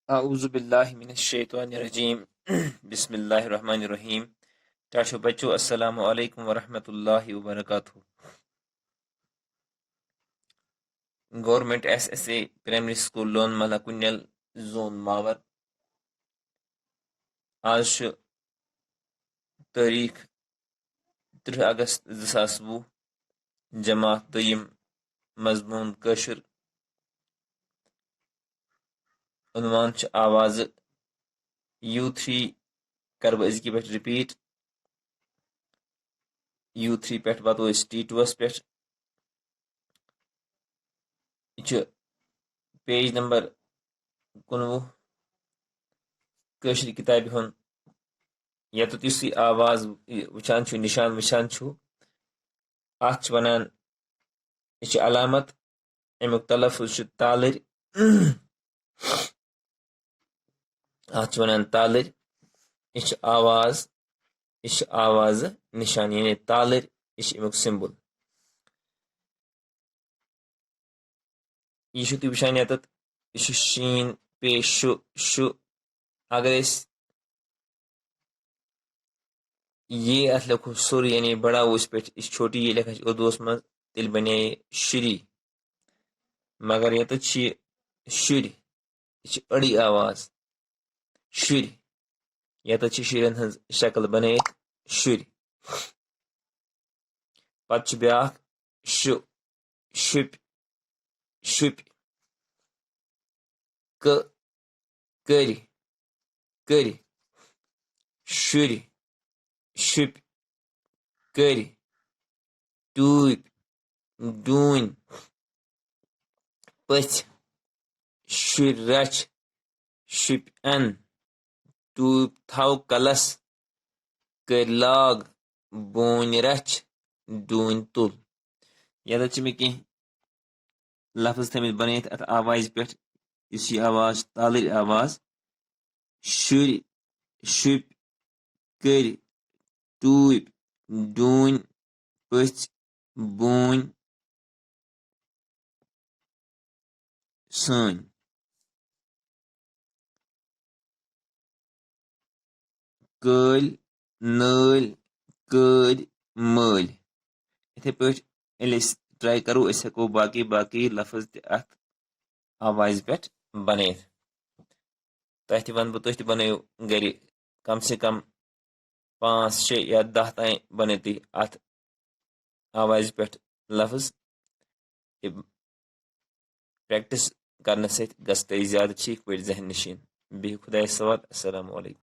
A'udzu billahi minasyaitonirrajim. Bismillahirrahmanirrahim. Tashi bachcho, assalamu alaikum wa rahmatullahi wa barakatuh. Government SSA Primary School Lon Malakunyal Zone Mawar. आज छ तारीख 3 अगस्त 2020 जमात दोयम मजमून कशर उन्वान छ आवाज U3 कर अजकि पे रिपीट U3 पे वातो T2 पे पेज नंबर 19 कशर किताब हन यत युसी आवाज वचान छु निशान वचान छु आछ वनान इच अलामत अमुक तलफुज छु तालिर आछ वनान तालिर इच आवाज निशान यानी तालिर इच अमुक सिंबल यह छु वचान यत शीन पे शु अगर ये अथ लिखो सुर यानी बड़ा उस पे इस छोटी ये लिखा उर्दू मज तिल बने श्री मगर ये तो शुर अड़ी आवाज शुर ये तो शुरन हज शक्ल बने शुर पत ब्या शु शुप शुप करी करी शुर शुप करी टूप डून पथ शुर रच शुप अन टूप थाव कलस कर लाग बोन रच डून तुल यद मे कह लफ्ज थे बन अत आवाज पे इस आवाज तालिर आवाज शुर शुप कर टूप डून पथ बोन सन कल नल कर मल इथे पे ट्राई करो हको बाकी लफ्ज अत आवाज पे बन तह वन बह तुम बनो गर कम से कम 5, 6 या 10 ताई बनो तुम अत आवाज पे लफ्ज प्रैक्टिस करने से गस ज्यादा ठीक पे जहन नशीन बिह खुदा सवाल। अस्सलामु अलैकुम।